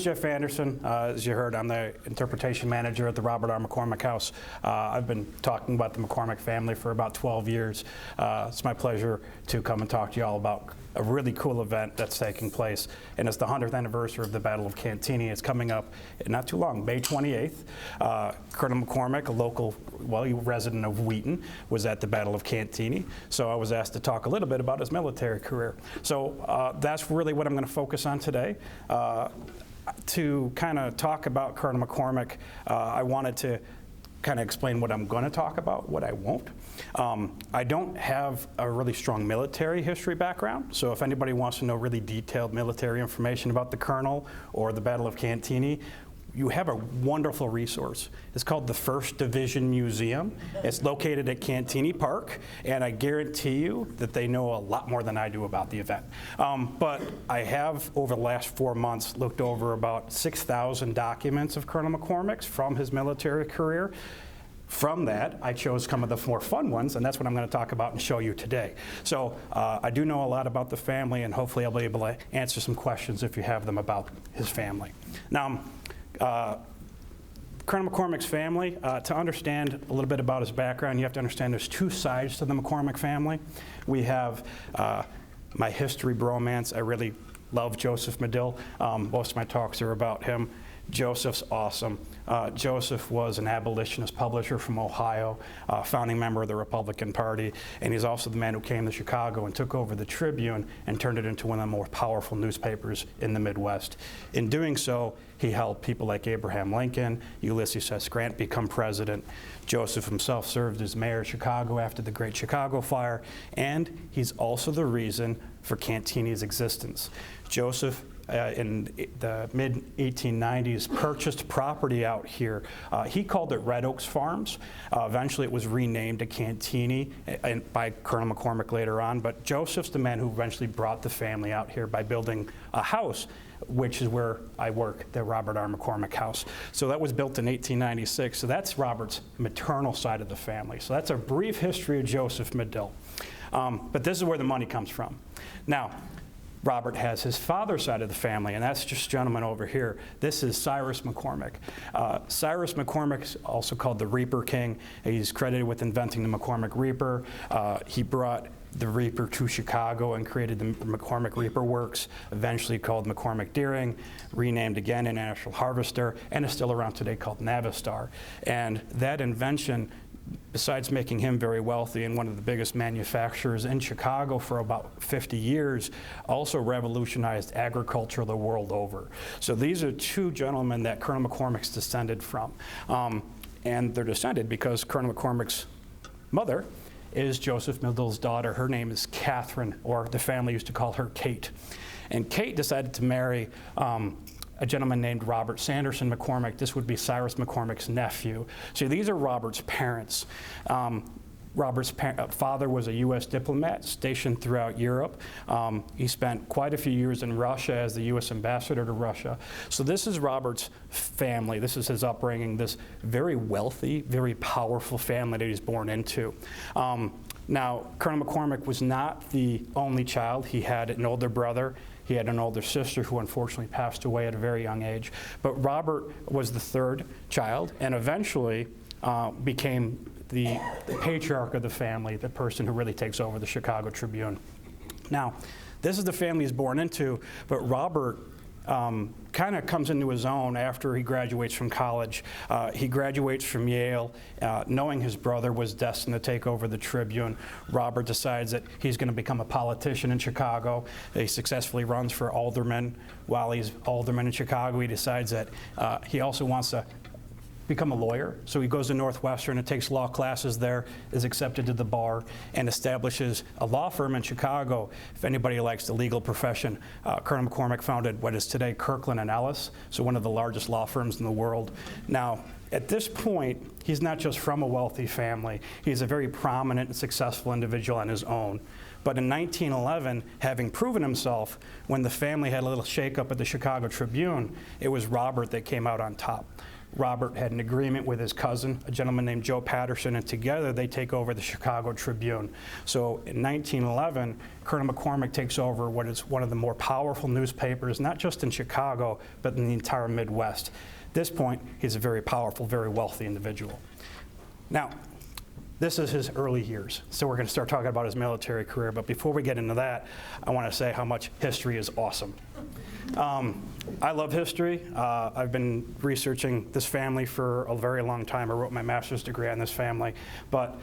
Jeff Anderson. As you heard, I'm the interpretation manager at the Robert R. McCormick House. I've been talking about the McCormick family for about 12 years. It's my pleasure to come and talk to you all about a really cool event that's taking place, and it's the 100th anniversary of the Battle of Cantigny. It's coming up not too long, May 28th. Colonel McCormick, a local, resident of Wheaton, was at the Battle of Cantigny, so I was asked to talk a little bit about his military career. So that's really what I'm going to focus on today. To kind of talk about Colonel McCormick, I wanted to kind of explain what I'm going to talk about, what I won't. I don't have a really strong military history background, so if anybody wants to know really detailed military information about the Colonel or the Battle of Cantigny, you have a wonderful resource. It's called the 1st Division Museum. It's located at Cantigny Park, and I guarantee you that they know a lot more than I do about the event. But I have, over the last 4 months, looked over about 6,000 documents of Colonel McCormick's from his military career. From that, I chose some of the more fun ones, and that's what I'm going to talk about and show you today. So I do know a lot about the family, and hopefully I'll be able to answer some questions if you have them about his family. Now, Colonel McCormick's family, to understand a little bit about his background, you have to understand there's 2 sides to the McCormick family. We have my history bromance. I really love Joseph Medill. Most of my talks are about him. Joseph's awesome. Joseph was an abolitionist publisher from Ohio, founding member of the Republican Party, and he's also the man who came to Chicago and took over the Tribune and turned it into one of the more powerful newspapers in the Midwest. In doing so, he helped people like Abraham Lincoln, Ulysses S. Grant become president. Joseph himself served as mayor of Chicago after the Great Chicago Fire, and he's also the reason for Cantigny's existence. Joseph in the mid-1890s purchased property out here. He called it Red Oaks Farms. Eventually it was renamed to Cantigny by Colonel McCormick later on, but Joseph's the man who eventually brought the family out here by building a house, which is where I work, the Robert R. McCormick House. So that was built in 1896, so that's Robert's maternal side of the family. So that's a brief history of Joseph Medill. But this is where the money comes from. Now, Robert has his father's side of the family, and that's this gentleman over here. This is Cyrus McCormick. Cyrus McCormick is also called the Reaper King. He's credited with inventing the McCormick Reaper. He brought the Reaper to Chicago and created the McCormick Reaper Works, eventually called McCormick Deering, renamed again International Harvester, and is still around today called Navistar. And that invention, besides making him very wealthy and one of the biggest manufacturers in Chicago for about 50 years, also revolutionized agriculture the world over. So these are 2 gentlemen that Colonel McCormick's descended from. And they're descended because Colonel McCormick's mother is Joseph Medill's daughter. Her name is Catherine, or the family used to call her Kate. And Kate decided to marry a gentleman named Robert Sanderson McCormick. This would be Cyrus McCormick's nephew. So these are Robert's parents. Robert's father was a U.S. diplomat stationed throughout Europe. He spent quite a few years in Russia as the U.S. ambassador to Russia. So this is Robert's family. This is his upbringing, this very wealthy, very powerful family that he's born into. Now, Colonel McCormick was not the only child. He had an older brother. He had an older sister who unfortunately passed away at a very young age. But Robert was the 3rd child and eventually became the patriarch of the family, the person who really takes over the Chicago Tribune. Now, this is the family he's born into, but Robert kind of comes into his own after he graduates from college. He graduates from Yale, knowing his brother was destined to take over the Tribune. Robert decides that he's going to become a politician in Chicago. He successfully runs for alderman. While he's alderman in Chicago, he decides that he also wants to become a lawyer. So he goes to Northwestern and takes law classes there, is accepted to the bar, and establishes a law firm in Chicago. If anybody likes the legal profession, Colonel McCormick founded what is today Kirkland & Ellis, so one of the largest law firms in the world. Now, at this point, he's not just from a wealthy family. He's a very prominent and successful individual on his own. But in 1911, having proven himself, when the family had a little shakeup at the Chicago Tribune, it was Robert that came out on top. Robert had an agreement with his cousin, a gentleman named Joe Patterson, and together they take over the Chicago Tribune. So in 1911, Colonel McCormick takes over what is one of the more powerful newspapers, not just in Chicago, but in the entire Midwest. At this point, he's a very powerful, very wealthy individual. Now, this is his early years, so we're going to start talking about his military career, but before we get into that, I want to say how much history is awesome. I love history. I've been researching this family for a very long time. I wrote my master's degree on this family, but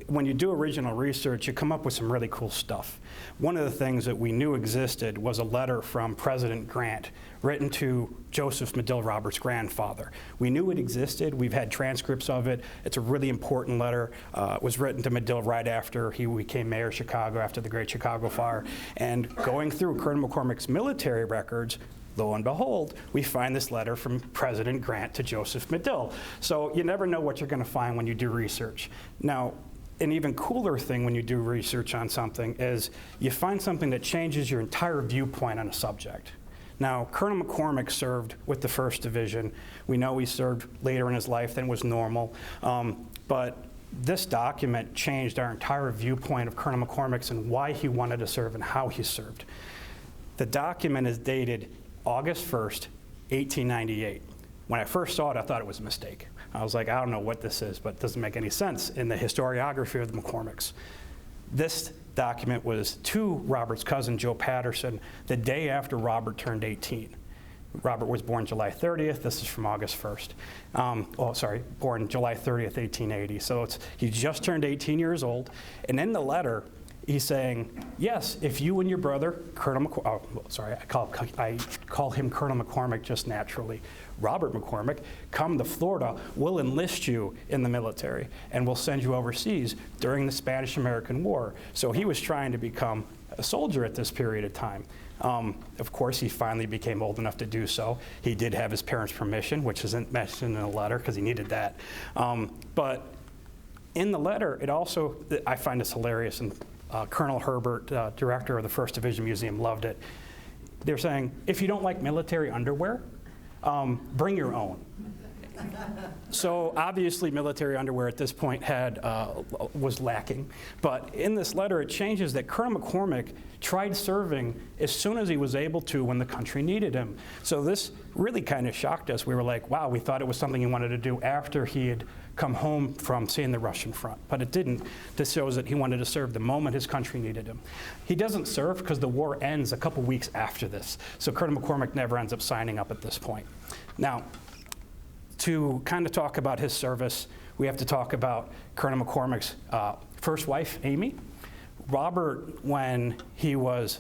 when you do original research, you come up with some really cool stuff. One of the things that we knew existed was a letter from President Grant written to Joseph Medill, Robert's grandfather. We knew it existed. We've had transcripts of it. It's a really important letter. It was written to Medill right after he became mayor of Chicago after the Great Chicago Fire. And going through Colonel McCormick's military records, lo and behold, we find this letter from President Grant to Joseph Medill. So you never know what you're going to find when you do research. Now, an even cooler thing when you do research on something is you find something that changes your entire viewpoint on a subject. Now, Colonel McCormick served with the 1st Division. We know he served later in his life than was normal, but this document changed our entire viewpoint of Colonel McCormick's and why he wanted to serve and how he served. The document is dated August 1st, 1898. When I first saw it, I thought it was a mistake. I was like, I don't know what this is, but it doesn't make any sense in the historiography of the McCormicks. This document was to Robert's cousin, Joe Patterson, the day after Robert turned 18. Robert was born July 30th. This is from August 1st. Born July 30th, 1880. So he just turned 18 years old. And in the letter, he's saying, yes, if you and your brother, Colonel McCormick, I call him Colonel McCormick just naturally, Robert McCormick, come to Florida, we'll enlist you in the military, and we'll send you overseas during the Spanish-American War. So he was trying to become a soldier at this period of time. Of course, he finally became old enough to do so. He did have his parents' permission, which isn't mentioned in the letter because he needed that. But in the letter, it also, I find this hilarious, and Colonel Herbert, director of the 1st Division Museum, loved it. They're saying, if you don't like military underwear, bring your own. So obviously military underwear at this point was lacking. But in this letter, it changes that Colonel McCormick tried serving as soon as he was able to when the country needed him. So this really kind of shocked us. We were like, wow, we thought it was something he wanted to do after he had come home from seeing the Russian front, but it didn't. This shows that he wanted to serve the moment his country needed him. He doesn't serve because the war ends a couple weeks after this, so Colonel McCormick never ends up signing up at this point. Now, to kind of talk about his service, we have to talk about Colonel McCormick's first wife, Amy. Robert, when he was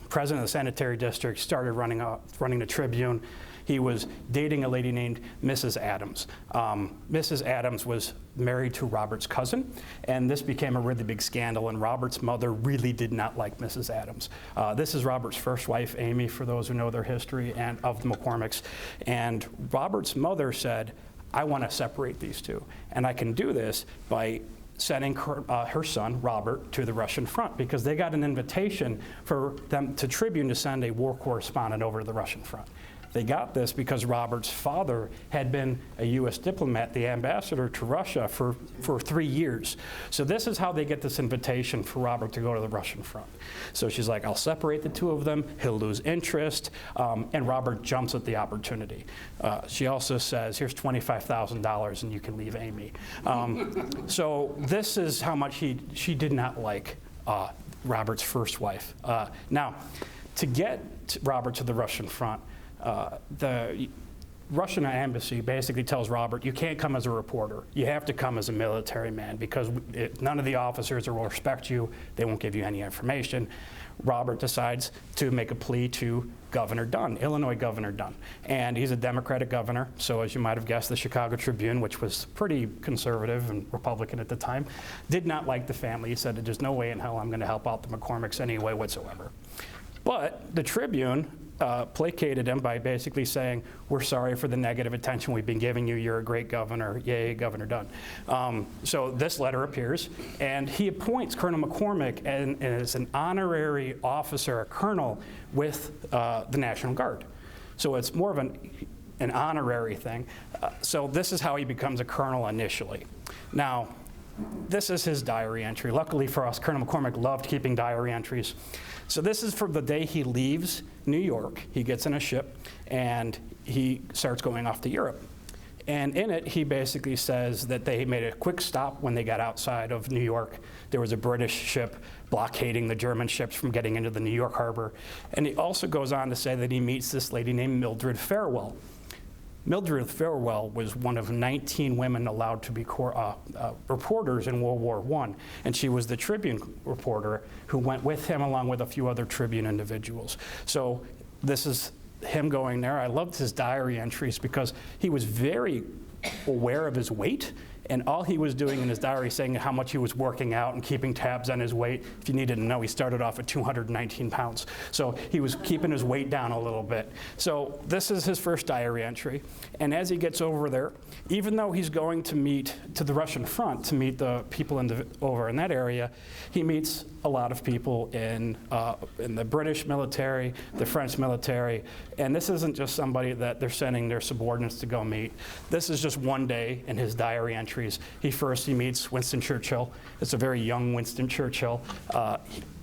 president of the sanitary district, started running the Tribune. He was dating a lady named Mrs. Adams. Mrs. Adams was married to Robert's cousin, and this became a really big scandal, and Robert's mother really did not like Mrs. Adams. This is Robert's first wife, Amy, for those who know their history and of the McCormicks. And Robert's mother said, I want to separate these two, and I can do this by sending her son, Robert, to the Russian front, because they got an invitation for them to Tribune to send a war correspondent over to the Russian front. They got this because Robert's father had been a U.S. diplomat, the ambassador to Russia for 3 years. So this is how they get this invitation for Robert to go to the Russian front. So she's like, I'll separate the two of them, he'll lose interest, and Robert jumps at the opportunity. She also says, here's $25,000 and you can leave Amy. So this is how much she did not like Robert's first wife. Now, to get Robert to the Russian front, the Russian embassy basically tells Robert, you can't come as a reporter. You have to come as a military man because none of the officers will respect you. They won't give you any information. Robert decides to make a plea to Governor Dunn, Illinois Governor Dunn. And he's a Democratic governor, so as you might have guessed, the Chicago Tribune, which was pretty conservative and Republican at the time, did not like the family. He said, there's no way in hell I'm going to help out the McCormicks any way whatsoever. But the Tribune placated him by basically saying, we're sorry for the negative attention we've been giving you. You're a great governor. Yay, Governor Dunn. So this letter appears, and he appoints Colonel McCormick as an honorary officer, a colonel, with the National Guard. So it's more of an honorary thing. So this is how he becomes a colonel initially. Now, this is his diary entry. Luckily for us, Colonel McCormick loved keeping diary entries. So this is from the day he leaves New York. He gets in a ship and he starts going off to Europe. And in it, he basically says that they made a quick stop when they got outside of New York. There was a British ship blockading the German ships from getting into the New York harbor. And he also goes on to say that he meets this lady named Mildred Farewell. Mildred Farewell was one of 19 women allowed to be reporters in World War I, and she was the Tribune reporter who went with him along with a few other Tribune individuals. So this is him going there. I loved his diary entries because he was very aware of his weight, and all he was doing in his diary saying how much he was working out and keeping tabs on his weight. If you needed to know, he started off at 219 pounds. So he was keeping his weight down a little bit. So this is his first diary entry. And as he gets over there, even though he's going to meet to the Russian front to meet the people over in that area, he meets a lot of people in the British military, the French military, and this isn't just somebody that they're sending their subordinates to go meet. This is just one day in his diary entries. He meets Winston Churchill. It's a very young Winston Churchill.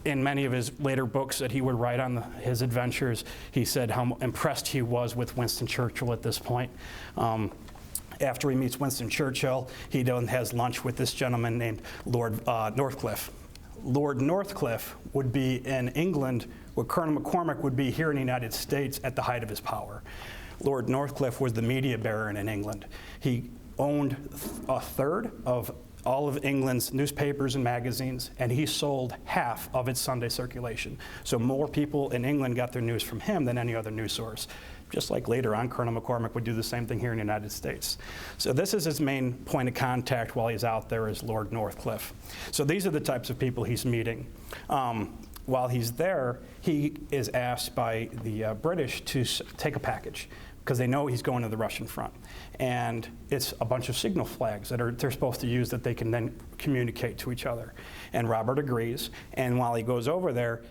In many of his later books that he would write on his adventures, he said how impressed he was with Winston Churchill at this point. After he meets Winston Churchill, he then has lunch with this gentleman named Lord Northcliffe. Lord Northcliffe would be in England where Colonel McCormick would be here in the United States at the height of his power. Lord Northcliffe was the media baron in England. He owned a third of all of England's newspapers and magazines, and he sold half of its Sunday circulation. So more people in England got their news from him than any other news source. Just like later on, Colonel McCormick would do the same thing here in the United States. So this is his main point of contact while he's out there is Lord Northcliffe. So these are the types of people he's meeting. While he's there, he is asked by the British to take a package because they know he's going to the Russian front. And it's a bunch of signal flags that they're supposed to use that they can then communicate to each other. And Robert agrees. And while he goes over there,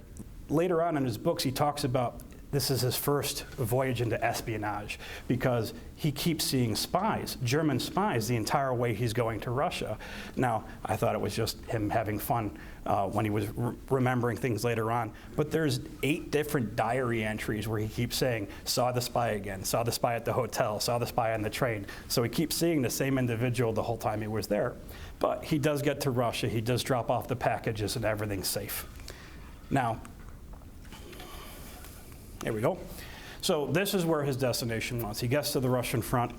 later on in his books, he talks about this is his first voyage into espionage because he keeps seeing spies, German spies, the entire way he's going to Russia. Now, I thought it was just him having fun when he was remembering things later on. But there's 8 different diary entries where he keeps saying, saw the spy again, saw the spy at the hotel, saw the spy on the train. So he keeps seeing the same individual the whole time he was there. But he does get to Russia. He does drop off the packages and everything's safe. Now, there we go. So this is where his destination was. He gets to the Russian front,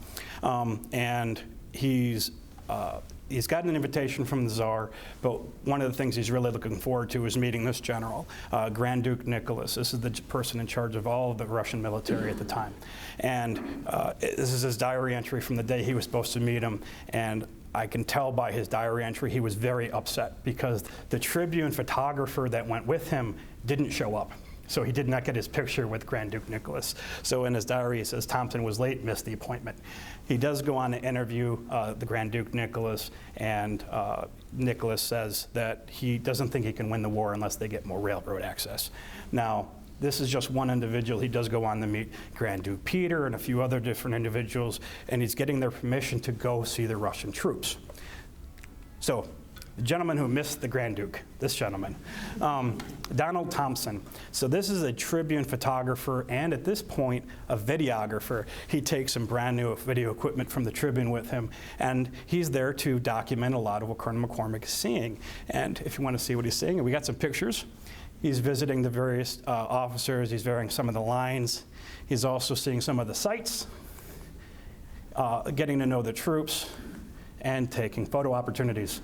and he's got an invitation from the Tsar, but one of the things he's really looking forward to is meeting this general, Grand Duke Nicholas. This is the person in charge of all of the Russian military at the time. And this is his diary entry from the day he was supposed to meet him, and I can tell by his diary entry he was very upset because the Tribune photographer that went with him didn't show up. So he did not get his picture with Grand Duke Nicholas. So in his diary, he says Thompson was late, missed the appointment. He does go on to interview the Grand Duke Nicholas, and Nicholas says that he doesn't think he can win the war unless they get more railroad access. Now, this is just one individual. He does go on to meet Grand Duke Peter and a few other different individuals, and he's getting their permission to go see the Russian troops. So, the gentleman who missed the Grand Duke, this gentleman, Donald Thompson. So this is a Tribune photographer and at this point a videographer. He takes some brand new video equipment from the Tribune with him, and he's there to document a lot of what Colonel McCormick is seeing. And if you want to see what he's seeing, we got some pictures. He's visiting the various officers. He's wearing some of the lines. He's also seeing some of the sights, getting to know the troops, and taking photo opportunities.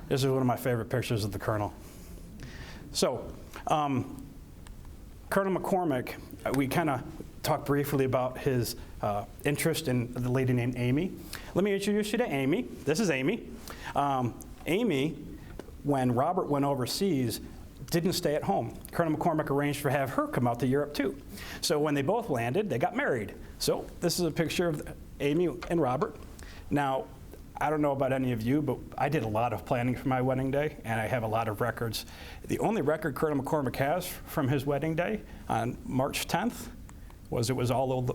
This is one of my favorite pictures of the Colonel. So, Colonel McCormick, we kind of talked briefly about his interest in the lady named Amy. Let me introduce you to Amy. This is Amy. Amy, when Robert went overseas, didn't stay at home. Colonel McCormick arranged to have her come out to Europe too. So when they both landed, they got married. So this is a picture of Amy and Robert. Now, I don't know about any of you, but I did a lot of planning for my wedding day, and I have a lot of records. The only record Colonel McCormick has from his wedding day on March 10th was it was all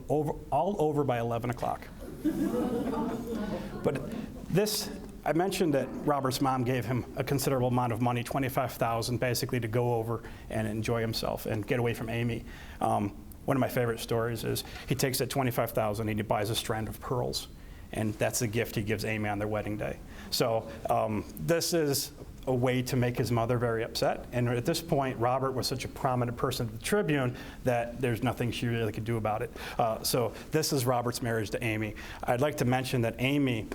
over by 11 o'clock. But this, I mentioned that Robert's mom gave him a considerable amount of money, $25,000 basically, to go over and enjoy himself and get away from Amy. One of my favorite stories is he takes that $25,000 and he buys a strand of pearls, and that's the gift he gives Amy on their wedding day. So this is a way to make his mother very upset. And at this point, Robert was such a prominent person at the Tribune that there's nothing she really could do about it. So this is Robert's marriage to Amy. I'd like to mention that Amy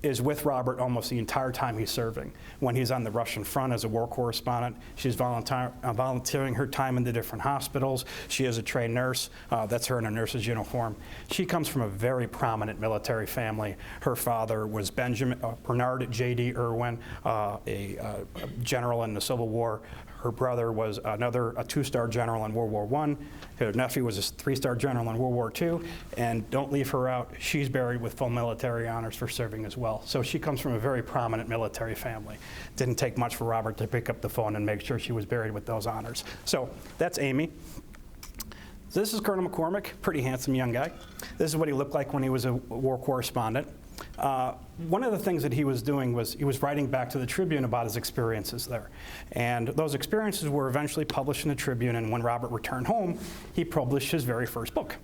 is with Robert almost the entire time he's serving. When he's on the Russian front as a war correspondent, she's volunteering her time in the different hospitals. She is a trained nurse. That's her in a nurse's uniform. She comes from a very prominent military family. Her father was Bernard J.D. Irwin, a general in the Civil War. Her brother was a two-star general in World War I. Her nephew was a three-star general in World War II. And don't leave her out. She's buried with full military honors for serving as well. So she comes from a very prominent military family. Didn't take much for Robert to pick up the phone and make sure she was buried with those honors. So that's Amy. So this is Colonel McCormick, pretty handsome young guy. This is what he looked like when he was a war correspondent. One of the things that he was doing was he was writing back to the Tribune about his experiences there. And those experiences were eventually published in the Tribune, and when Robert returned home, he published his very first book.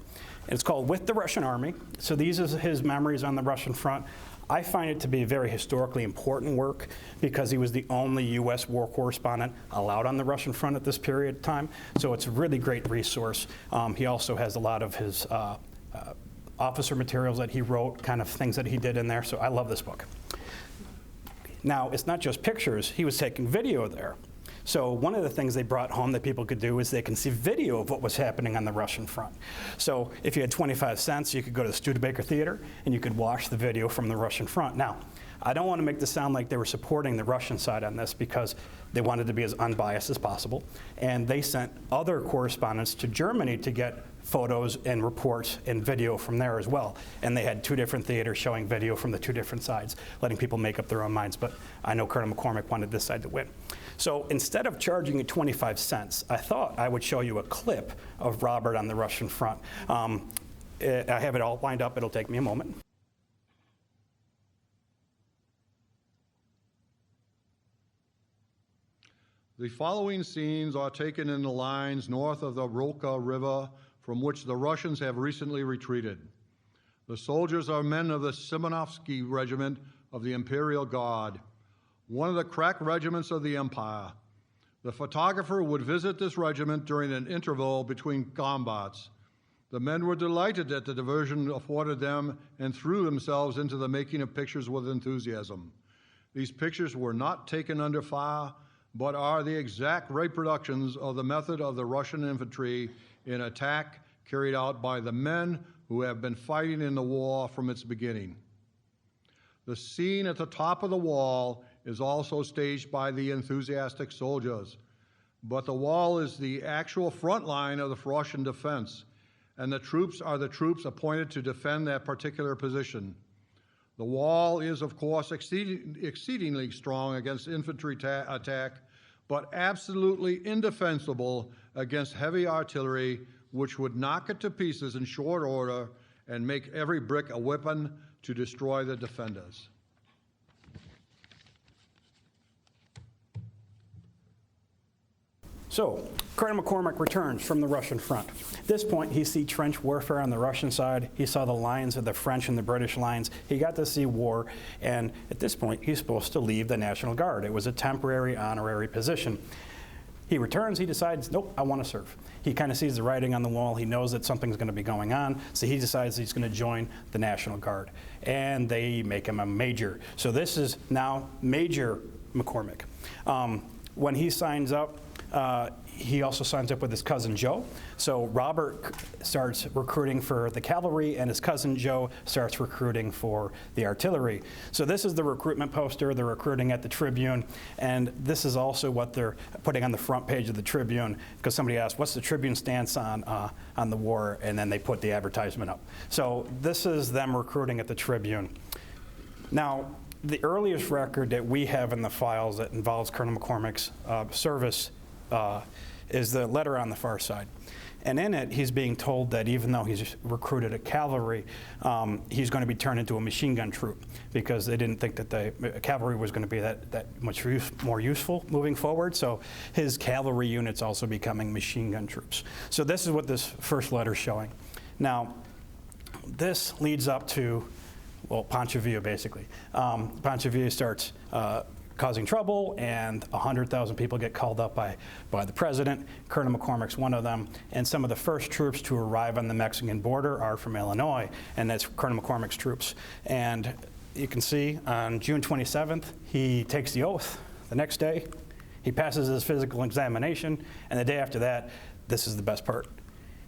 And it's called With the Russian Army. So these are his memories on the Russian front. I find it to be a very historically important work because he was the only U.S. war correspondent allowed on the Russian front at this period of time. So it's a really great resource. He also has a lot of his officer materials that he wrote, kind of things that he did in there. So I love this book. Now, it's not just pictures. He was taking video there. So one of the things they brought home that people could do is they can see video of what was happening on the Russian front. So if you had 25 cents, you could go to the Studebaker Theater and you could watch the video from the Russian front. Now, I don't want to make this sound like they were supporting the Russian side on this because they wanted to be as unbiased as possible. And they sent other correspondents to Germany to get photos and reports and video from there as well. And they had two different theaters showing video from the two different sides, letting people make up their own minds. But I know Colonel McCormick wanted this side to win. So instead of charging you 25 cents, I thought I would show you a clip of Robert on the Russian front. I have it all lined up. It'll take me a moment. The following scenes are taken in the lines north of the Volga River, from which the Russians have recently retreated. The soldiers are men of the Simonovsky Regiment of the Imperial Guard, one of the crack regiments of the Empire. The photographer would visit this regiment during an interval between combats. The men were delighted at the diversion afforded them and threw themselves into the making of pictures with enthusiasm. These pictures were not taken under fire, but are the exact reproductions of the method of the Russian infantry in attack carried out by the men who have been fighting in the war from its beginning. The scene at the top of the wall is also staged by the enthusiastic soldiers, but the wall is the actual front line of the Russian defense, and the troops are the troops appointed to defend that particular position. The wall is, of course, exceedingly strong against infantry attack, but absolutely indefensible against heavy artillery, which would knock it to pieces in short order and make every brick a weapon to destroy the defenders. So, Colonel McCormick returns from the Russian front. At this point, he sees trench warfare on the Russian side. He saw the lines of the French and the British lines. He got to see war, and at this point, he's supposed to leave the National Guard. It was a temporary, honorary position. He returns, he decides, nope, I want to serve. He kind of sees the writing on the wall. He knows that something's going to be going on, so he decides he's going to join the National Guard. And they make him a major. So this is now Major McCormick. When he signs up, he also signs up with his cousin Joe. So Robert starts recruiting for the cavalry, and his cousin Joe starts recruiting for the artillery. So this is the recruitment poster. They're recruiting at the Tribune, and this is also what they're putting on the front page of the Tribune, because somebody asked, what's the Tribune stance on the war? And then they put the advertisement up. So this is them recruiting at the Tribune. Now, the earliest record that we have in the files that involves Colonel McCormick's service is the letter on the far side. And in it, he's being told that even though he's recruited a cavalry, he's going to be turned into a machine gun troop because they didn't think that the cavalry was going to be that much more useful moving forward. So his cavalry unit's also becoming machine gun troops. So this is what this first letter's showing. Now, this leads up to, well, Pancho Villa, basically. Pancho Villa starts causing trouble, and 100,000 people get called up by the president. Colonel McCormick's one of them, and some of the first troops to arrive on the Mexican border are from Illinois, and that's Colonel McCormick's troops. And you can see on June 27th, he takes the oath. The next day, he passes his physical examination, and the day after that, this is the best part.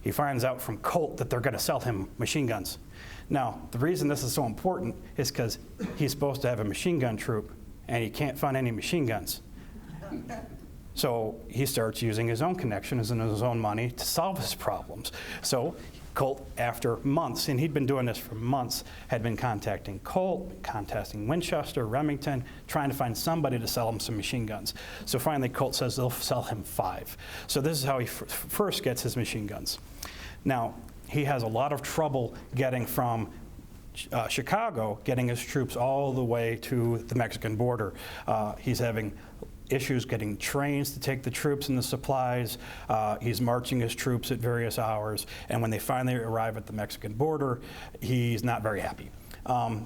He finds out from Colt that they're going to sell him machine guns. Now, the reason this is so important is because he's supposed to have a machine gun troop, and he can't find any machine guns. So he starts using his own connections and his own money to solve his problems. So Colt, after months, and he'd been doing this for months, had been contacting Colt, contacting Winchester, Remington, trying to find somebody to sell him some machine guns. So finally Colt says they'll sell him 5. So this is how he first gets his machine guns. Now, he has a lot of trouble getting from Chicago, getting his troops all the way to the Mexican border. He's having issues getting trains to take the troops and the supplies. He's marching his troops at various hours, and when they finally arrive at the Mexican border, he's not very happy.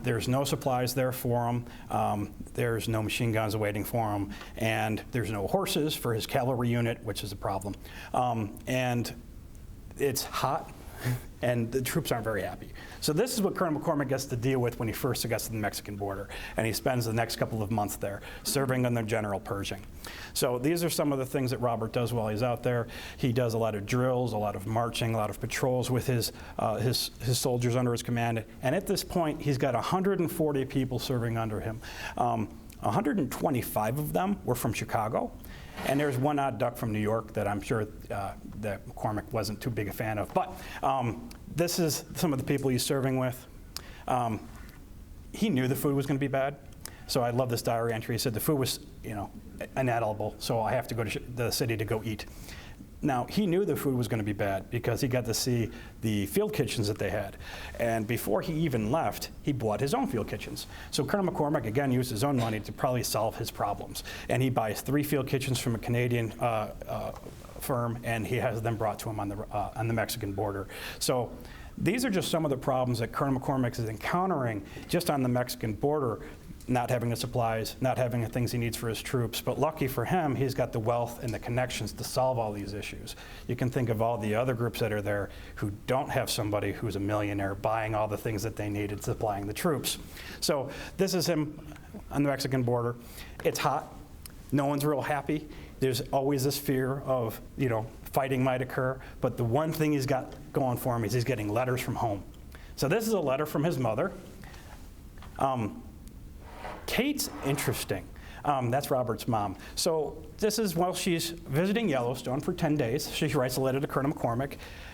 There's no supplies there for him. There's no machine guns awaiting for him, and there's no horses for his cavalry unit, which is a problem. And it's hot, and the troops aren't very happy. So this is what Colonel McCormick gets to deal with when he first gets to the Mexican border, and he spends the next couple of months there, serving under General Pershing. So these are some of the things that Robert does while he's out there. He does a lot of drills, a lot of marching, a lot of patrols with his soldiers under his command, and at this point, he's got 140 people serving under him. 125 of them were from Chicago, and there's one odd duck from New York that I'm sure that McCormick wasn't too big a fan of. But this is some of the people he's serving with. He knew the food was going to be bad. So I love this diary entry. He said the food was, inedible, so I have to go to the city to go eat. Now, he knew the food was going to be bad because he got to see the field kitchens that they had. And before he even left, he bought his own field kitchens. So Colonel McCormick, again, used his own money to probably solve his problems. And he buys 3 field kitchens from a Canadian firm, and he has them brought to him on the Mexican border. So these are just some of the problems that Colonel McCormick is encountering just on the Mexican border, not having the supplies, not having the things he needs for his troops. But lucky for him, he's got the wealth and the connections to solve all these issues. You can think of all the other groups that are there who don't have somebody who's a millionaire buying all the things that they need and supplying the troops. So this is him on the Mexican border. It's hot. No one's real happy. There's always this fear of, fighting might occur. But the one thing he's got going for him is he's getting letters from home. So this is a letter from his mother. Kate's interesting. That's Robert's mom. So this is while she's visiting Yellowstone for 10 days. She writes a letter to Colonel McCormick,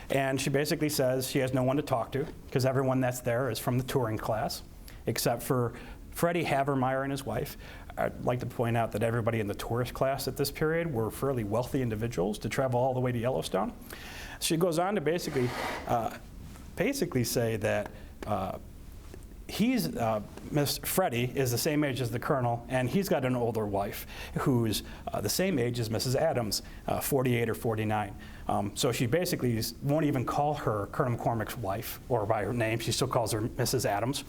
and she basically says she has no one to talk to because everyone that's there is from the touring class, except for Freddie Havermeyer and his wife. I'd like to point out that everybody in the tourist class at this period were fairly wealthy individuals to travel all the way to Yellowstone. She goes on to basically say that Freddie is the same age as the colonel, and he's got an older wife who's the same age as Mrs. Adams, 48 or 49. So she basically won't even call her Colonel McCormick's wife or by her name. She still calls her Mrs. Adams.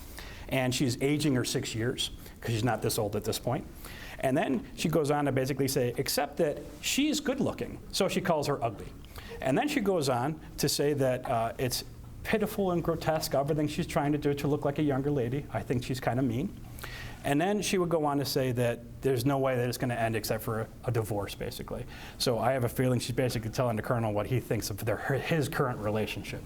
And she's aging her 6 years because she's not this old at this point. And then she goes on to basically say, except that she's good looking, so she calls her ugly. And then she goes on to say that it's pitiful and grotesque, everything she's trying to do to look like a younger lady. I think she's kind of mean. And then she would go on to say that there's no way that it's going to end except for a divorce, basically. So I have a feeling she's basically telling the colonel what he thinks of his current relationship.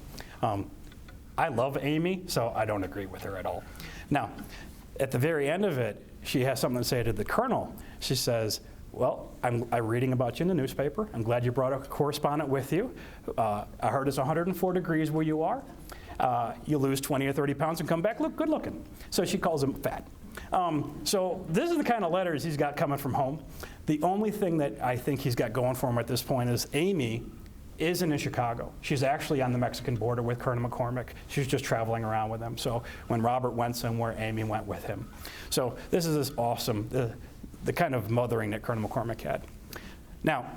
I love Amy, so I don't agree with her at all. Now, at the very end of it, she has something to say to the colonel. She says, well, I'm reading about you in the newspaper. I'm glad you brought a correspondent with you. I heard it's 104 degrees where you are. You lose 20 or 30 pounds and come back, look good looking. So she calls him fat. So this is the kind of letters he's got coming from home. The only thing that I think he's got going for him at this point is Amy isn't in Chicago. She's actually on the Mexican border with Colonel McCormick. She's just traveling around with him. So when Robert went somewhere, Amy went with him. So this is this awesome, the kind of mothering that Colonel McCormick had. Now,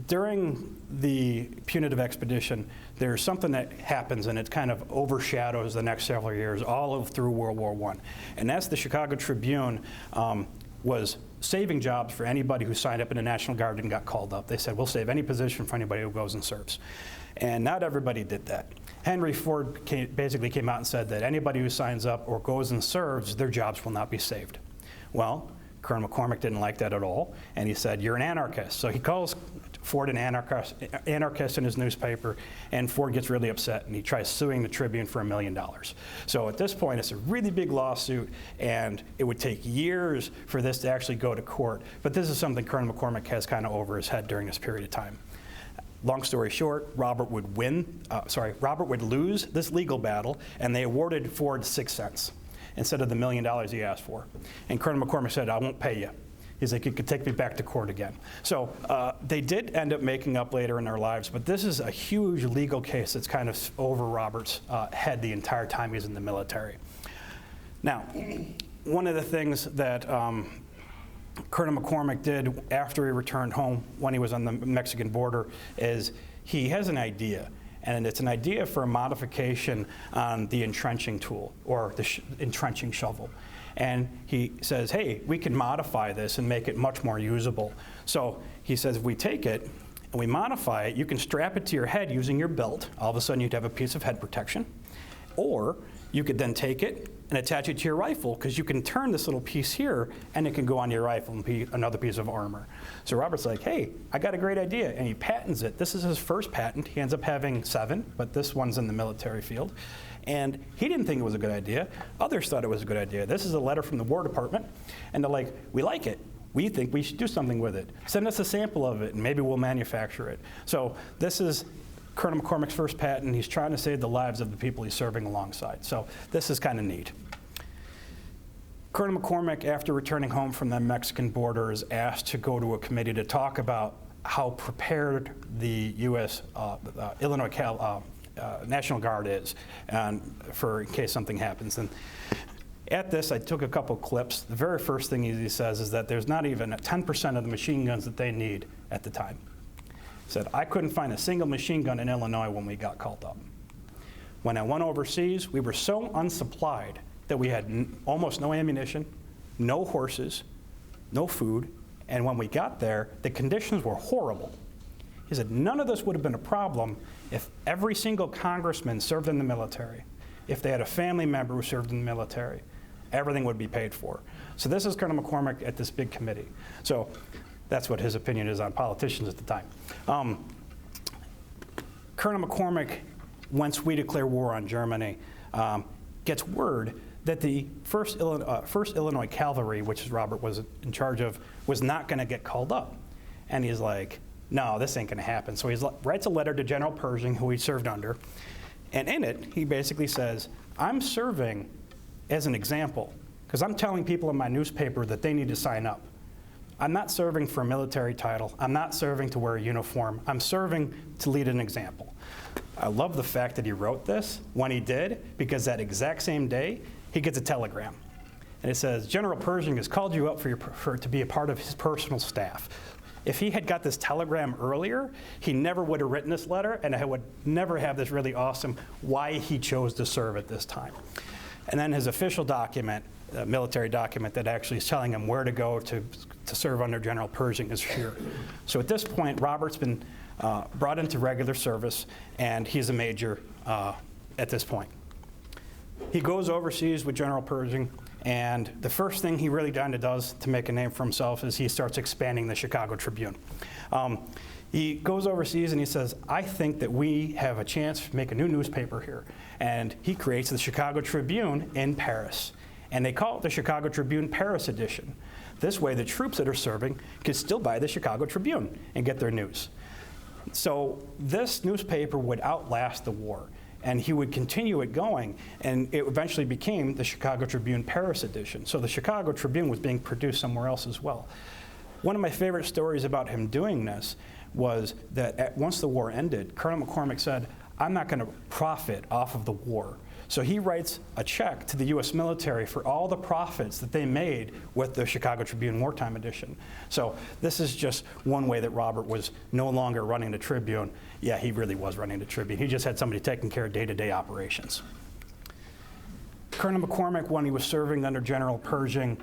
during the punitive expedition, there's something that happens and it kind of overshadows the next several years, all through World War I. And that's the Chicago Tribune was saving jobs for anybody who signed up in the National Guard and got called up. They said, we'll save any position for anybody who goes and serves. And not everybody did that. Henry Ford basically came out and said that anybody who signs up or goes and serves, their jobs will not be saved. Well, Colonel McCormick didn't like that at all, and he said, you're an anarchist. So he calls Ford an anarchist in his newspaper, and Ford gets really upset, and he tries suing the Tribune for $1 million. So at this point, it's a really big lawsuit, and it would take years for this to actually go to court. But this is something Colonel McCormick has kind of over his head during this period of time. Long story short, Robert would lose this legal battle, and they awarded Ford 6 cents instead of the $1 million he asked for. And Colonel McCormick said, I won't pay you. He's like, you could take me back to court again. So they did end up making up later in their lives, but this is a huge legal case that's kind of over Robert's head the entire time he's in the military. Now, one of the things that Colonel McCormick did after he returned home when he was on the Mexican border is he has an idea. And it's an idea for a modification on the entrenching tool, or the entrenching shovel. And he says, hey, we can modify this and make it much more usable. So he says, if we take it and we modify it, you can strap it to your head using your belt. All of a sudden, you'd have a piece of head protection. Or you could then take it and attach it to your rifle, because you can turn this little piece here and it can go on your rifle and be another piece of armor. So Robert's like, hey, I got a great idea, and he patents it. This is his first patent. He ends up having 7, but this one's in the military field. And he didn't think it was a good idea. Others thought it was a good idea. This is a letter from the War Department, and they're like, we like it. We think we should do something with it. Send us a sample of it, and maybe we'll manufacture it. So this is Colonel McCormick's first patent. He's trying to save the lives of the people he's serving alongside. So this is kind of neat. Colonel McCormick, after returning home from the Mexican border, is asked to go to a committee to talk about how prepared the U.S. Illinois National Guard is, and in case something happens. And at this, I took a couple clips. The very first thing he says is that there's not even 10% of the machine guns that they need at the time. He said, I couldn't find a single machine gun in Illinois when we got called up. When I went overseas, we were so unsupplied that we had almost no ammunition, no horses, no food, and when we got there, the conditions were horrible. He said, none of this would have been a problem if every single congressman served in the military, if they had a family member who served in the military. Everything would be paid for. So this is Colonel McCormick at this big committee. So that's what his opinion is on politicians at the time. Colonel McCormick, once we declare war on Germany, gets word that the first Illinois Cavalry, which Robert was in charge of, was not going to get called up. And he's like, no, this ain't going to happen. So he writes a letter to General Pershing, who he served under. And in it, he basically says, I'm serving as an example, because I'm telling people in my newspaper that they need to sign up. I'm not serving for a military title. I'm not serving to wear a uniform. I'm serving to lead an example. I love the fact that he wrote this when he did, because that exact same day, he gets a telegram. And it says, General Pershing has called you up to be a part of his personal staff. If he had got this telegram earlier, he never would have written this letter, and I would never have this really awesome why he chose to serve at this time. And then his official document, a military document that actually is telling him where to go to serve under General Pershing, is here. So at this point, Robert's been brought into regular service, and he's a major at this point. He goes overseas with General Pershing, and the first thing he really kind of does to make a name for himself is he starts expanding the Chicago Tribune. He goes overseas and he says, I think that we have a chance to make a new newspaper here. And he creates the Chicago Tribune in Paris. And they call it the Chicago Tribune Paris edition. This way, the troops that are serving can still buy the Chicago Tribune and get their news. So this newspaper would outlast the war, and he would continue it going, and it eventually became the Chicago Tribune Paris edition. So the Chicago Tribune was being produced somewhere else as well. One of my favorite stories about him doing this was that once the war ended, Colonel McCormick said, I'm not going to profit off of the war. So he writes a check to the U.S. military for all the profits that they made with the Chicago Tribune wartime edition. So this is just one way that Robert was no longer running the Tribune. Yeah, he really was running the Tribune. He just had somebody taking care of day-to-day operations. Colonel McCormick, when he was serving under General Pershing,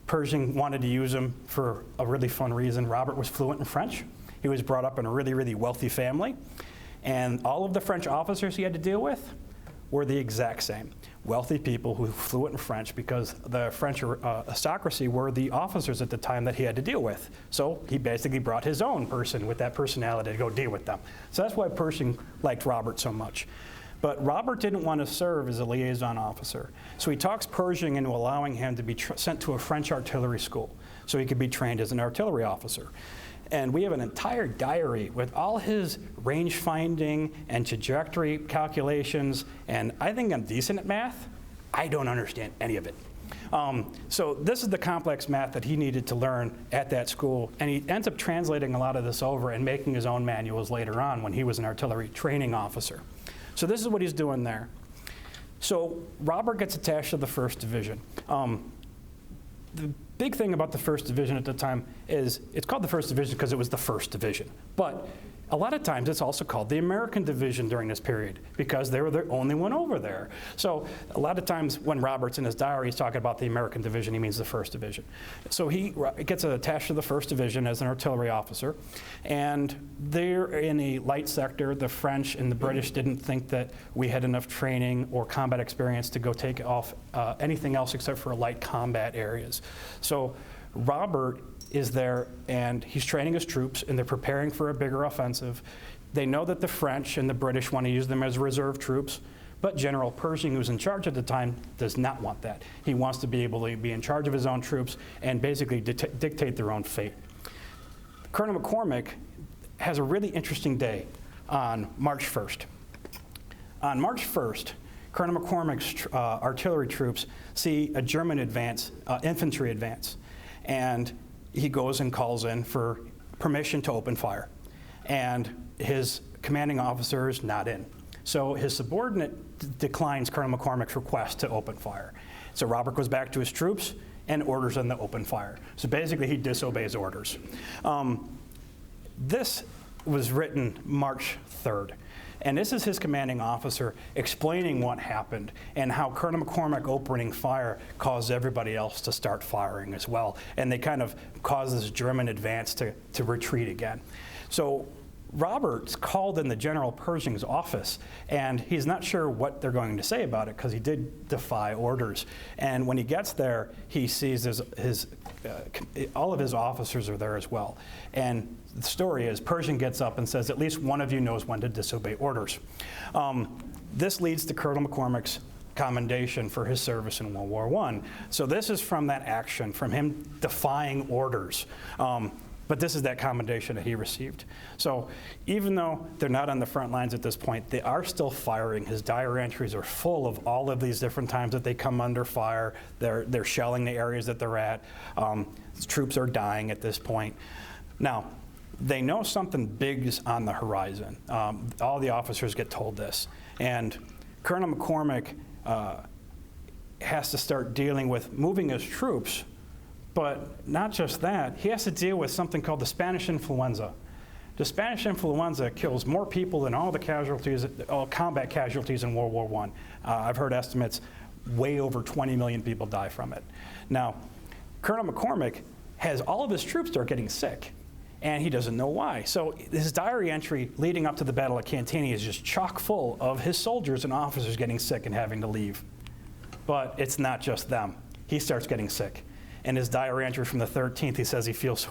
Pershing wanted to use him for a really fun reason. Robert was fluent in French. He was brought up in a really, really wealthy family. And all of the French officers he had to deal with were the exact same. Wealthy people who fluent in French, because the French aristocracy were the officers at the time that he had to deal with. So he basically brought his own person with that personality to go deal with them. So that's why Pershing liked Robert so much. But Robert didn't want to serve as a liaison officer. So he talks Pershing into allowing him to be sent to a French artillery school so he could be trained as an artillery officer. And we have an entire diary with all his range finding and trajectory calculations. And I think I'm decent at math. I don't understand any of it. So this is the complex math that he needed to learn at that school. And he ends up translating a lot of this over and making his own manuals later on when he was an artillery training officer. So this is what he's doing there. So Robert gets attached to the 1st Division. The big thing about the 1st Division at the time is it's called the 1st Division because it was the 1st Division. But a lot of times it's also called the American Division during this period because they were the only one over there. So a lot of times when Robert's in his diary, he's talking about the American Division, he means the 1st Division. So he gets attached to the 1st Division as an artillery officer. And they're in a light sector. The French and the British didn't think that we had enough training or combat experience to go take off anything else except for light combat areas. So Robert is there, and he's training his troops, and they're preparing for a bigger offensive. They know that the French and the British want to use them as reserve troops, but General Pershing, who's in charge at the time, does not want that. He wants to be able to be in charge of his own troops and basically dictate their own fate. Colonel McCormick has a really interesting day on March 1st. On March 1st, Colonel McCormick's artillery troops see a German advance, infantry advance, and he goes and calls in for permission to open fire. And his commanding officer is not in. So his subordinate declines Colonel McCormick's request to open fire. So Robert goes back to his troops and orders them to open fire. So basically he disobeys orders. This was written March 3rd. And this is his commanding officer explaining what happened and how Colonel McCormick opening fire caused everybody else to start firing as well. And they kind of caused this German advance to retreat again. So Robert's called in the General Pershing's office, and he's not sure what they're going to say about it because he did defy orders. And when he gets there, he sees all of his officers are there as well. And the story is Pershing gets up and says, at least one of you knows when to disobey orders. This leads to Colonel McCormick's commendation for his service in World War I. So this is from that action, from him defying orders. But this is that commendation that he received. So even though they're not on the front lines at this point, they are still firing. His diary entries are full of all of these different times that they come under fire. They're shelling the areas that they're at. Troops are dying at this point. Now, they know something big is on the horizon. All the officers get told this. And Colonel McCormick has to start dealing with moving his troops. But not just that, he has to deal with something called the Spanish influenza. The Spanish influenza kills more people than all the casualties, all combat casualties in World War I. I've heard estimates way over 20 million people die from it. Now, Colonel McCormick has all of his troops start getting sick, and he doesn't know why. So his diary entry leading up to the Battle of Cantigny is just chock full of his soldiers and officers getting sick and having to leave. But it's not just them. He starts getting sick. In his diary entry from the 13th, he says he feels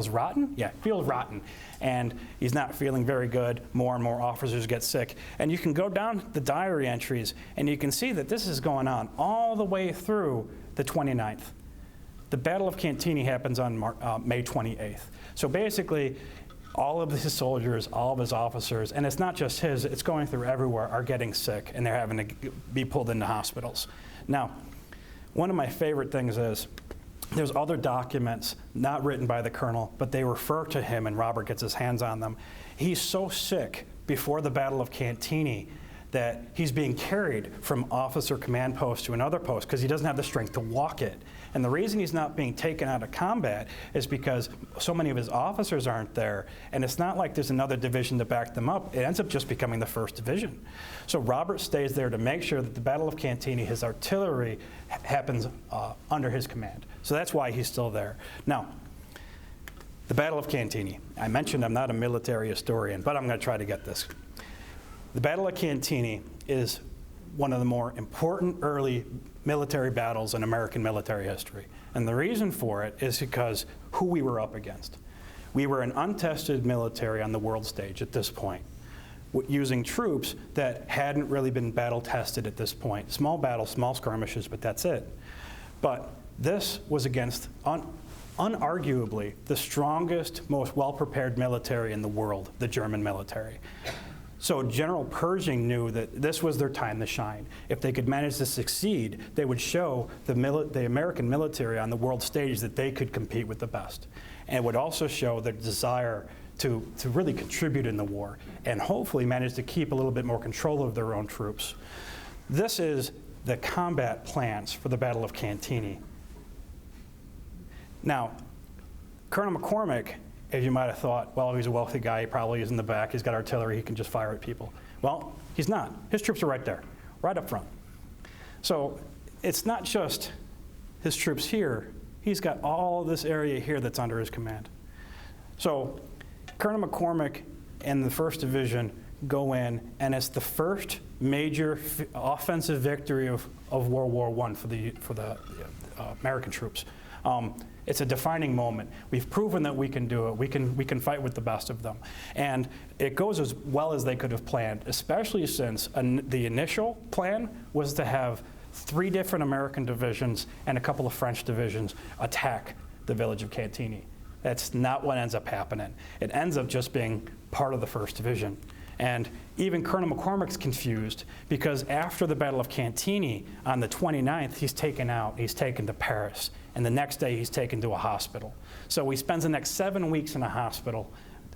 rotten? Yeah, feels rotten. And he's not feeling very good. More and more officers get sick. And you can go down the diary entries, and you can see that this is going on all the way through the 29th. The Battle of Cantigny happens on May 28th. So basically, all of his soldiers, all of his officers, and it's not just his, it's going through everywhere, are getting sick, and they're having to be pulled into hospitals. Now, one of my favorite things is, There's other documents not written by the colonel, but they refer to him, and Robert gets his hands on them. He's so sick before the Battle of Cantigny that he's being carried from officer command post to another post because he doesn't have the strength to walk it. And the reason he's not being taken out of combat is because so many of his officers aren't there, and it's not like there's another division to back them up. It ends up just becoming the 1st Division. So Robert stays there to make sure that the Battle of Cantigny, his artillery, happens under his command. So that's why he's still there. Now, the Battle of Cantigny. I mentioned I'm not a military historian, but I'm going to try to get this. The Battle of Cantigny is one of the more important early military battles in American military history. And the reason for it is because who we were up against. We were an untested military on the world stage at this point, using troops that hadn't really been battle tested at this point. Small battles, small skirmishes, but that's it. But this was against unarguably the strongest, most well-prepared military in the world, the German military. So General Pershing knew that this was their time to shine. If they could manage to succeed, they would show the American military on the world stage that they could compete with the best. And it would also show their desire to really contribute in the war and hopefully manage to keep a little bit more control of their own troops. This is the combat plans for the Battle of Cantigny. Now, Colonel McCormick, as you might have thought, well, he's a wealthy guy, he probably is in the back, he's got artillery, he can just fire at people. Well, he's not. His troops are right there, right up front. So it's not just his troops here, he's got all this area here that's under his command. So Colonel McCormick and the 1st Division go in, and it's the first major offensive victory of World War I for the American troops. It's a defining moment. We've proven that we can do it. We can fight with the best of them. And it goes as well as they could have planned, especially since the initial plan was to have 3 different American divisions and a couple of French divisions attack the village of Cantigny. That's not what ends up happening. It ends up just being part of the 1st Division. And even Colonel McCormick's confused because after the Battle of Cantigny, on the 29th, he's taken out, he's taken to Paris. And the next day, he's taken to a hospital. So he spends the next 7 weeks in a hospital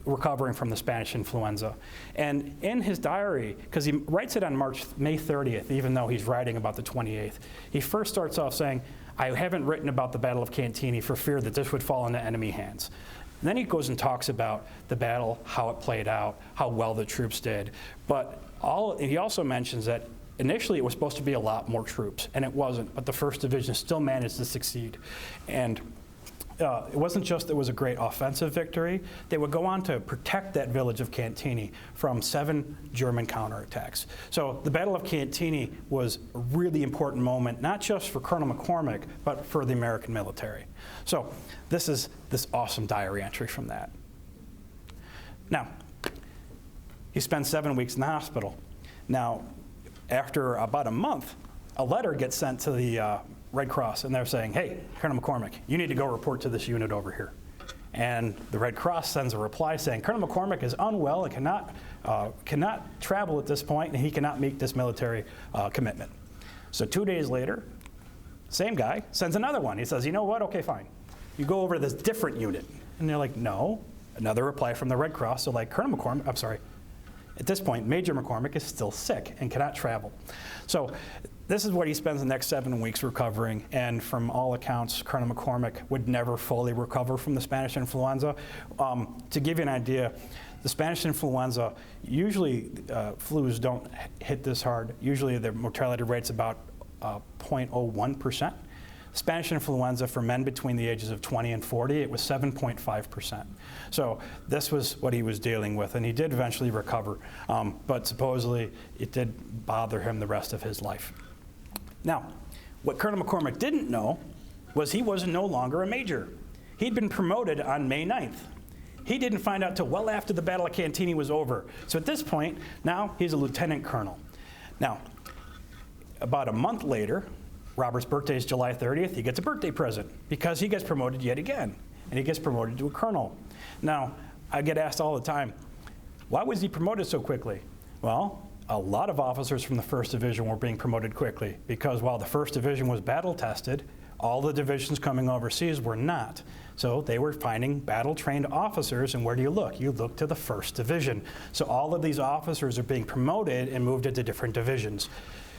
recovering from the Spanish influenza. And in his diary, because he writes it on May 30th, even though he's writing about the 28th, he first starts off saying, I haven't written about the Battle of Cantigny for fear that this would fall into enemy hands. And then he goes and talks about the battle, how it played out, how well the troops did. But he also mentions that initially it was supposed to be a lot more troops, and it wasn't, but the 1st Division still managed to succeed. And it wasn't just that it was a great offensive victory, they would go on to protect that village of Cantigny from 7 German counterattacks. So the Battle of Cantigny was a really important moment, not just for Colonel McCormick, but for the American military. So this is this awesome diary entry from that. Now, he spends 7 weeks in the hospital. Now, after about a month, a letter gets sent to the Red Cross, and they're saying, hey, Colonel McCormick, you need to go report to this unit over here. And the Red Cross sends a reply saying, Colonel McCormick is unwell and cannot travel at this point, and he cannot meet this military commitment. So 2 days later, same guy sends another one. He says, you know what, okay, fine. You go over to this different unit. And they're like, no. Another reply from the Red Cross. So like, Colonel McCormick, I'm sorry, at this point, Major McCormick is still sick and cannot travel. So this is what he spends the next 7 weeks recovering, and from all accounts, Colonel McCormick would never fully recover from the Spanish influenza. To give you an idea, the Spanish influenza, usually flus don't hit this hard. Usually their mortality rate's about 0.01%. Spanish influenza for men between the ages of 20 and 40, it was 7.5%. So this was what he was dealing with, and he did eventually recover, but supposedly it did bother him the rest of his life. Now, what Colonel McCormick didn't know was he was no longer a major. He'd been promoted on May 9th. He didn't find out till well after the Battle of Cantigny was over. So at this point, now he's a lieutenant colonel. Now, about a month later, Robert's birthday is July 30th, he gets a birthday present because he gets promoted yet again, and he gets promoted to a colonel. Now, I get asked all the time, why was he promoted so quickly? Well, a lot of officers from the 1st Division were being promoted quickly because while the 1st Division was battle tested, All the divisions coming overseas were not. So they were finding battle-trained officers, and where do you look? You look to the 1st Division. So all of these officers are being promoted and moved into different divisions.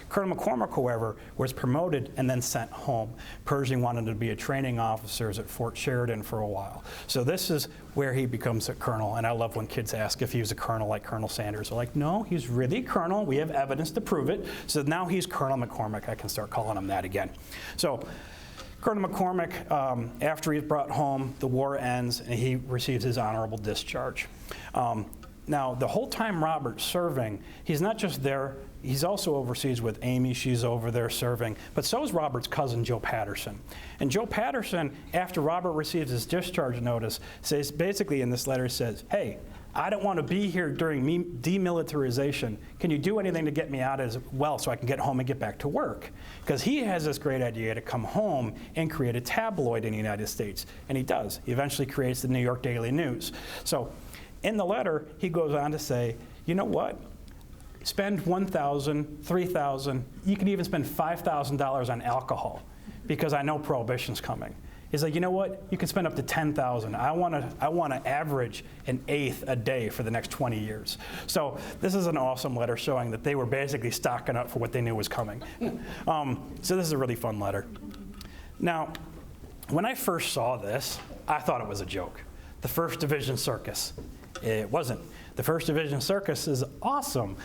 Colonel McCormick, however, was promoted and then sent home. Pershing wanted to be a training officer at Fort Sheridan for a while. So this is where he becomes a colonel, and I love when kids ask if he was a colonel like Colonel Sanders. They're like, no, he's really a colonel. We have evidence to prove it. So now he's Colonel McCormick. I can start calling him that again. So Colonel McCormick, after he's brought home, the war ends, and he receives his honorable discharge. Now, the whole time Robert's serving, he's not just there, he's also overseas with Amy. She's over there serving. But so is Robert's cousin, Joe Patterson. And Joe Patterson, after Robert receives his discharge notice, says, basically in this letter says, hey, I don't want to be here during demilitarization. Can you do anything to get me out as well so I can get home and get back to work? Because he has this great idea to come home and create a tabloid in the United States. And he does. He eventually creates the New York Daily News. So in the letter, he goes on to say, you know what? Spend $1,000, $3,000, you can even spend $5,000 on alcohol because I know Prohibition's coming. He's like, you know what? You can spend up to $10,000. I want to average an eighth a day for the next 20 years. So this is an awesome letter showing that they were basically stocking up for what they knew was coming. So this is a really fun letter. Now, when I first saw this, I thought it was a joke. The 1st Division Circus. It wasn't. The 1st Division Circus is awesome.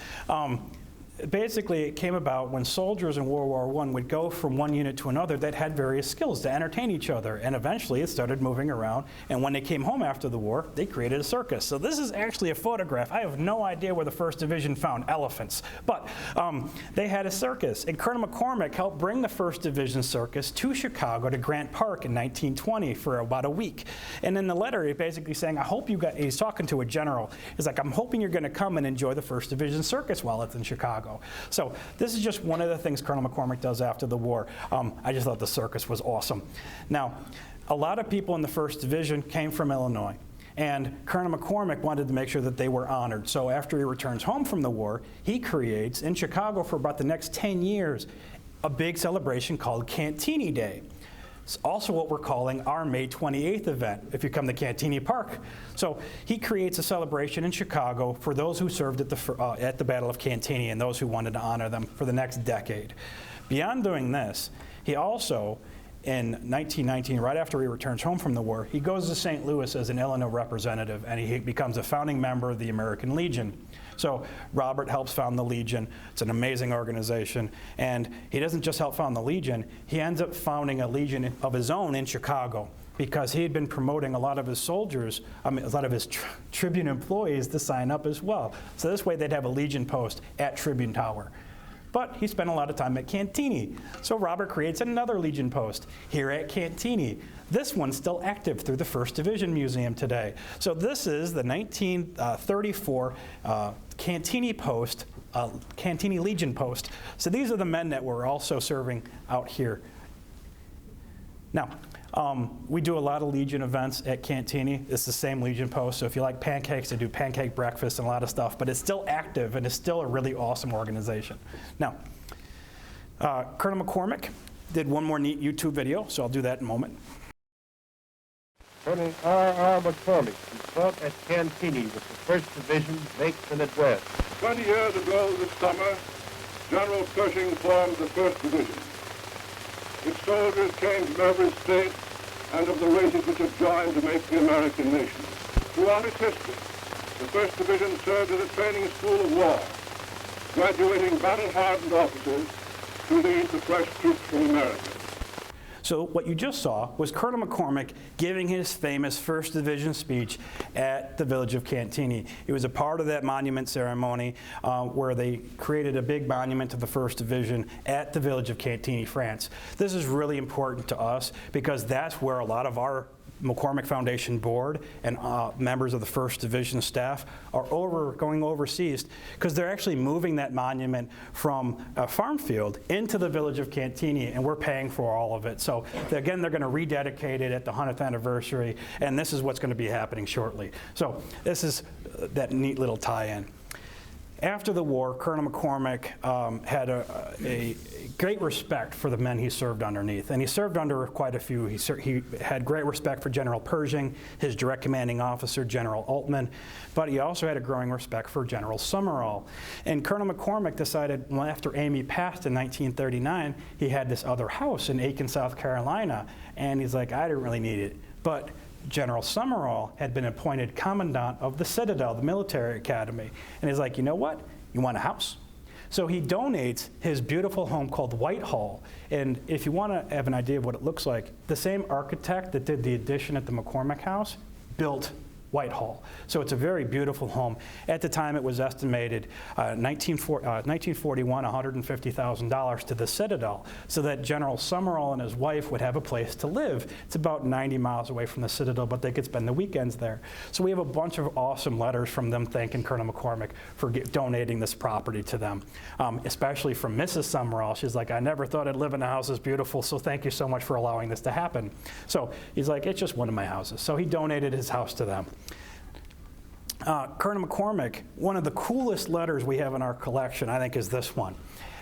Basically, it came about when soldiers in World War I would go from one unit to another that had various skills to entertain each other, and eventually it started moving around, and when they came home after the war, they created a circus. So this is actually a photograph. I have no idea where the 1st Division found elephants, but they had a circus, and Colonel McCormick helped bring the 1st Division Circus to Chicago, to Grant Park in 1920 for about a week. And in the letter, he's basically saying, I hope you got, he's talking to a general, he's like, I'm hoping you're gonna come and enjoy the 1st Division Circus while it's in Chicago. So this is just one of the things Colonel McCormick does after the war. I just thought the circus was awesome. Now, a lot of people in the 1st Division came from Illinois, and Colonel McCormick wanted to make sure that they were honored. So after he returns home from the war, he creates, in Chicago for about the next 10 years, a big celebration called Cantigny Day. It's also what we're calling our May 28th event, if you come to Cantigny Park. So he creates a celebration in Chicago for those who served at the Battle of Cantigny and those who wanted to honor them for the next decade. Beyond doing this, he also, in 1919, right after he returns home from the war, he goes to St. Louis as an Illinois representative, and he becomes a founding member of the American Legion. So Robert helps found the Legion. It's an amazing organization. And he doesn't just help found the Legion, he ends up founding a Legion of his own in Chicago because he had been promoting a lot of his soldiers, a lot of his Tribune employees to sign up as well. So this way they'd have a Legion post at Tribune Tower. But he spent a lot of time at Cantigny. So Robert creates another Legion post here at Cantigny. This one's still active through the 1st Division Museum today. So this is the 1934 Cantigny post, Cantigny Legion post. So these are the men that were also serving out here. Now, we do a lot of Legion events at Cantigny. It's the same Legion post, so if you like pancakes, they do pancake breakfast and a lot of stuff, but it's still active and it's still a really awesome organization. Now, Colonel McCormick did one more neat YouTube video, so I'll do that in a moment. Colonel R.R. McCormick, who fought at Cantigny with the 1st Division, makes an address. 20 years ago this summer, General Pershing formed the 1st Division. Its soldiers came from every state and of the races which have joined to make the American nation. Throughout its history, the 1st Division served as a training school of war, graduating battle-hardened officers to lead the fresh troops from America. So what you just saw was Colonel McCormick giving his famous 1st Division speech at the village of Cantigny. It was a part of that monument ceremony where they created a big monument to the 1st Division at the village of Cantigny, France. This is really important to us because that's where a lot of our McCormick Foundation board and members of the 1st Division staff are going overseas because they're actually moving that monument from a farm field into the village of Cantigny, and we're paying for all of it. So again, they're going to rededicate it at the 100th anniversary, and this is what's going to be happening shortly. So this is that neat little tie-in. After the war, Colonel McCormick had a great respect for the men he served underneath, and he served under quite a few. He had great respect for General Pershing, his direct commanding officer, General Altman, but he also had a growing respect for General Summerall. And Colonel McCormick decided, well, after Amy passed in 1939, he had this other house in Aiken, South Carolina, and he's like, I didn't really need it. But General Summerall had been appointed commandant of the Citadel, the military academy. And he's like, you know what? You want a house? So he donates his beautiful home called Whitehall. And if you want to have an idea of what it looks like, the same architect that did the addition at the McCormick House built Whitehall. So it's a very beautiful home. At the time, it was estimated 1941, $150,000 to the Citadel, so that General Summerall and his wife would have a place to live. It's about 90 miles away from the Citadel, but they could spend the weekends there. So we have a bunch of awesome letters from them thanking Colonel McCormick for donating this property to them, especially from Mrs. Summerall. She's like, I never thought I'd live in a house as beautiful, so thank you so much for allowing this to happen. So he's like, it's just one of my houses. So he donated his house to them. Colonel McCormick, one of the coolest letters we have in our collection, I think, is this one.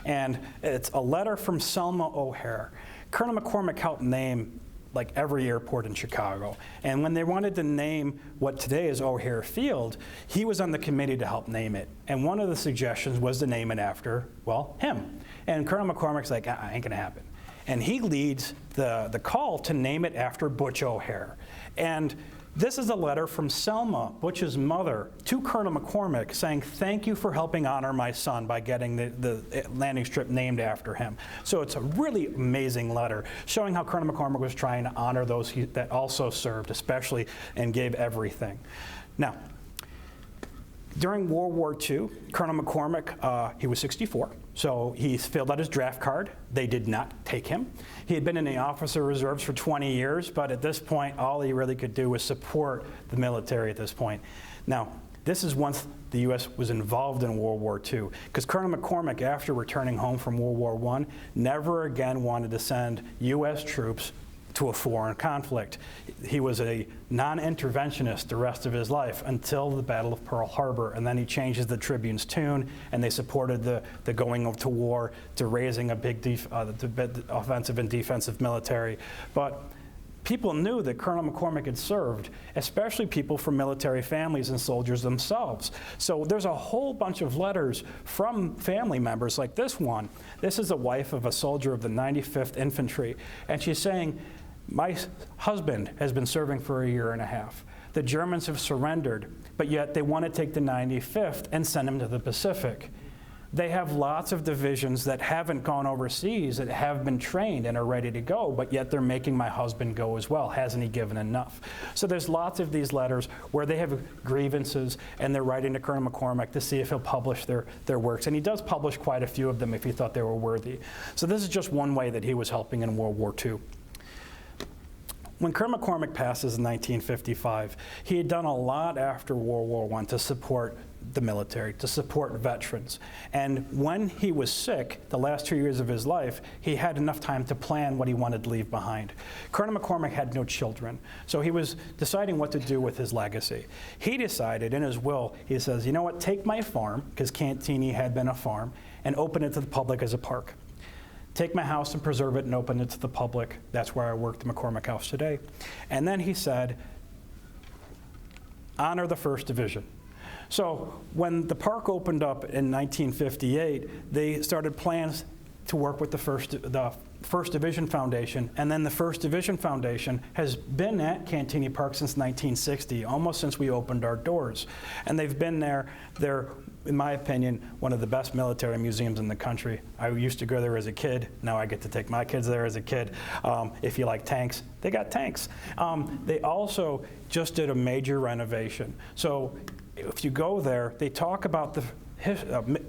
And it's a letter from Selma O'Hare. Colonel McCormick helped name like every airport in Chicago. And when they wanted to name what today is O'Hare Field, he was on the committee to help name it. And one of the suggestions was to name it after, well, him. And Colonel McCormick's like, ain't gonna happen. And he leads the call to name it after Butch O'Hare. And this is a letter from Selma, Butch's mother, to Colonel McCormick saying, thank you for helping honor my son by getting the landing strip named after him. So it's a really amazing letter showing how Colonel McCormick was trying to honor those that also served, especially, and gave everything. Now, during World War II, Colonel McCormick, he was 64, so he filled out his draft card. They did not take him. He had been in the officer reserves for 20 years, but at this point, all he really could do was support the military at this point. Now, this is once the U.S. was involved in World War II, because Colonel McCormick, after returning home from World War I, never again wanted to send U.S. troops to a foreign conflict. He was a non-interventionist the rest of his life until the Battle of Pearl Harbor, and then he changes the Tribune's tune, and they supported the going to war, to raising a big offensive and defensive military. But people knew that Colonel McCormick had served, especially people from military families and soldiers themselves. So there's a whole bunch of letters from family members like this one. This is the wife of a soldier of the 95th Infantry, and she's saying, my husband has been serving for 1.5 years. The Germans have surrendered, but yet they want to take the 95th and send him to the Pacific. They have lots of divisions that haven't gone overseas, that have been trained and are ready to go, but yet they're making my husband go as well. Hasn't he given enough? So there's lots of these letters where they have grievances, and they're writing to Colonel McCormick to see if he'll publish their works. And he does publish quite a few of them if he thought they were worthy. So this is just one way that he was helping in World War II. When Colonel McCormick passes in 1955, he had done a lot after World War I to support the military, to support veterans. And when he was sick, the last 2 years of his life, he had enough time to plan what he wanted to leave behind. Colonel McCormick had no children, so he was deciding what to do with his legacy. He decided in his will, he says, you know what, take my farm, because Cantigny had been a farm, and open it to the public as a park. Take my house and preserve it and open it to the public. That's where I work, the McCormick House today. And then he said, honor the 1st Division. So when the park opened up in 1958, they started plans to work with the First Division Foundation, and then the First Division Foundation has been at Cantigny Park since 1960, almost since we opened our doors. And they've been there. They're, in my opinion, one of the best military museums in the country. I used to go there as a kid. Now I get to take my kids there as a kid. If you like tanks, they got tanks. They also just did a major renovation. So if you go there, they talk about the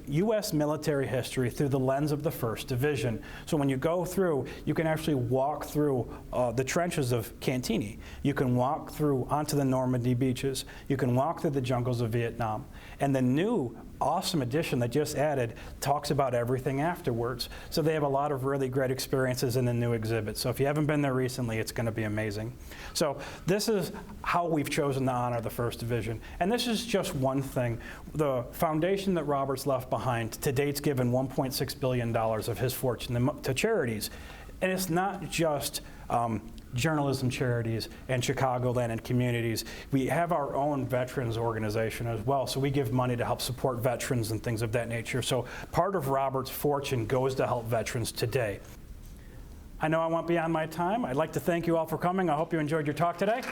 U.S. military history through the lens of the 1st Division. So when you go through, you can actually walk through the trenches of Cantigny. You can walk through onto the Normandy beaches. You can walk through the jungles of Vietnam. And the new awesome addition that just added talks about everything afterwards. So they have a lot of really great experiences in the new exhibit. So if you haven't been there recently, it's going to be amazing. So this is how we've chosen to honor the First Division. And this is just one thing. The foundation that Robert's left behind to date's given $1.6 billion of his fortune to charities. And it's not just journalism charities and Chicagoland and communities. We have our own veterans organization as well, so we give money to help support veterans and things of that nature. So part of Robert's fortune goes to help veterans today. I know I went beyond my time. I'd like to thank you all for coming. I hope you enjoyed your talk today.